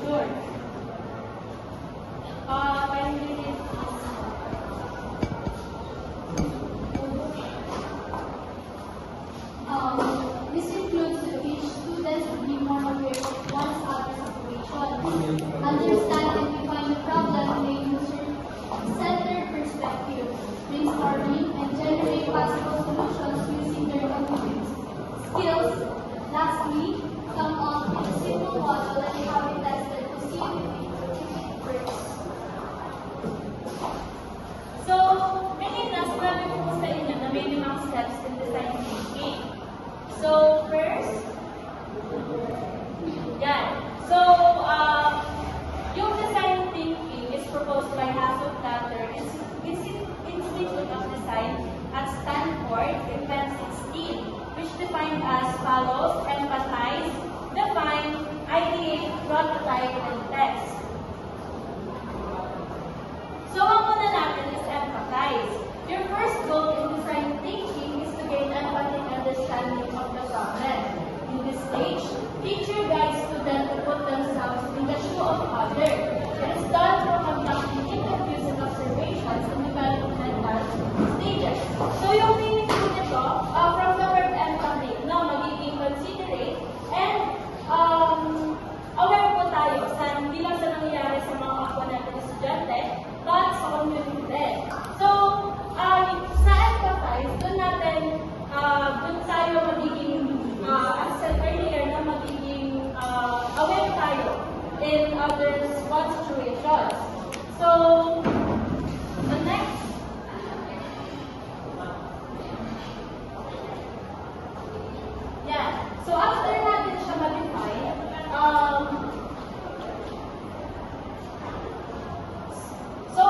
Sure. This includes to teach students to be more aware of one's other situation, understand and define the problem in a user-centered perspective, brainstorming, and generate possible solutions using their own skills. Lastly, come up with a simple model and have it tested to see if it works. So, kanina, sinabi ko po sa inyo na may 5 steps in design thinking. So, first, yan. So, yung design thinking is proposed by Hassel-Platter Institute of Design at Stanford in 2016, which defined as follows: empathize, define, ideate, prototype, and test. So, ang muna natin is empathize. Your first goal in design thinking is to gain empathic understanding of the problem. In this stage, teacher guides students to put themselves in the shoe of others. It is done through conducting interviews and observations in developmental stages. So, yung meaning po nito, from the word empathy, no, magiging considerate and aware po tayo sa hindi lang sa nangyayari sa mga kapwa natin estudyante, but sa community din. So, sa empathize, doon tayo magiging, as said earlier, na magiging aware tayo in others' situations. So, the next, yeah. So, after natin siya ma-define, so,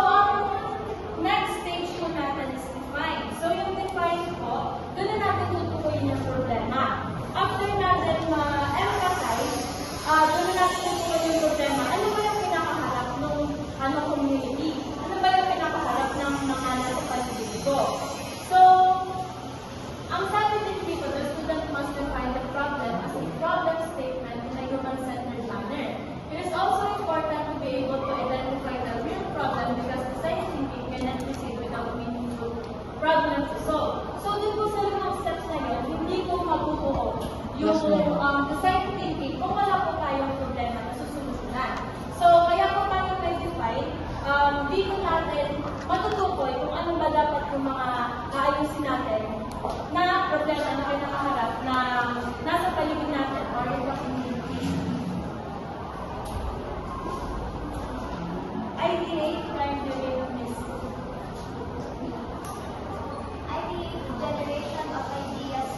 next stage po natin is define. So, yung define po, doon na natin tutukoyin yung problema. After natin ma-empathize, doon na natin tutukoyin yung problema. Ano ba yung pinakaharap ng community? Ano ba yung pinakaharap ng mga nasa paligid ko? So, ang sabi din dito, the student must define the problem as a problem statement in a human-centered manner. It is also important to be able to identify the real problem because design thinking cannot proceed without meaningful problems to solve. So, dun po sa limang steps na yun, hindi po mabubuo yung design thinking kung wala po tayong problema na susunod. So, kaya po tayo define, dito natin matutukoy kung ano ba dapat yung mga aayusin natin na problema na kinakaharap na nasa paligid natin or in the community. Ideate, prime development. Ideate generation of ideas.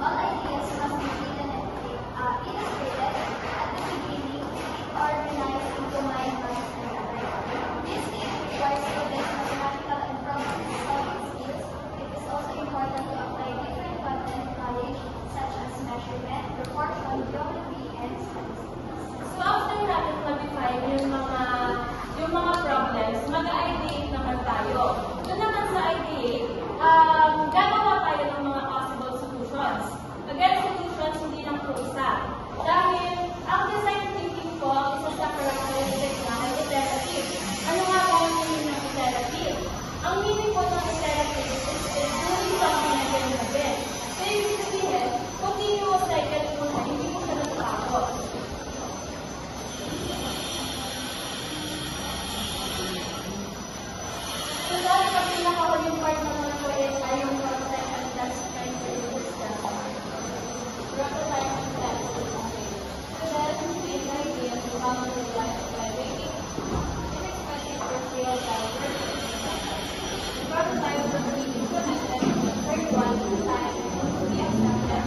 All ideas must be illustrated at the beginning, organized into mind, mass, and memory. This requires students mathematical and problem-solving skills. It is also important to apply different content knowledge such as measurement, proportion, geometry, and statistics. So, after natin ma-define yung mga problems, mag-ideate naman tayo. Doon naman sa ideate, gagawa tayo ng mga possible solutions. Again, solutions hindi lang po isa. Dahil, ang design thinking po, isa sa characteristic na iterative. Ano nga po ang meaning ng iterative? Ang meaning po ng iterative is doing something again and again. So, ibig sabihin, continuous cycle po na hindi po siya nagpapagod. So, dahil sa pinakahuling part naman po is ay yung prototype and test trying to discuss. Prototype and test. So, dahil sa idea to come to life by making unexpected or real time the prototype will be implemented in the third one time to be accepted.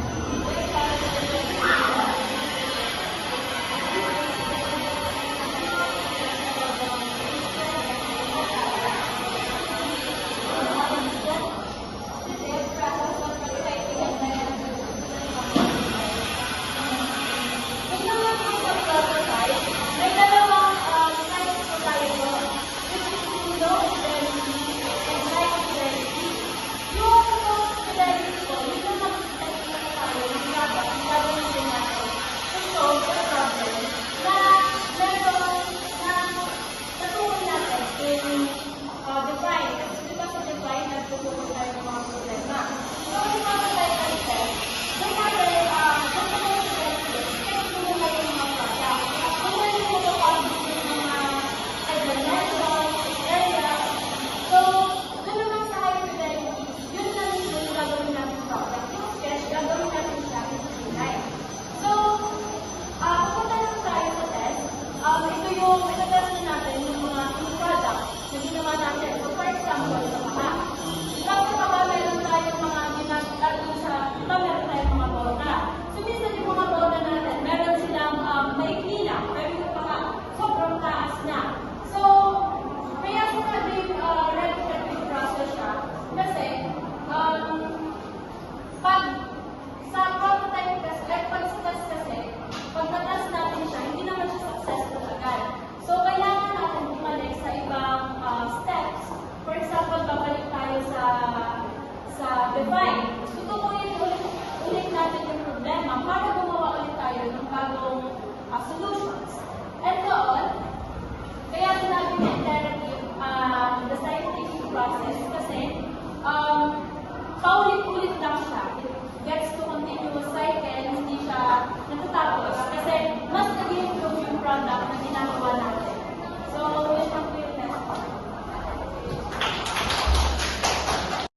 yung itatas natin yung mga product na ginawa natin. So, for example, sa mga.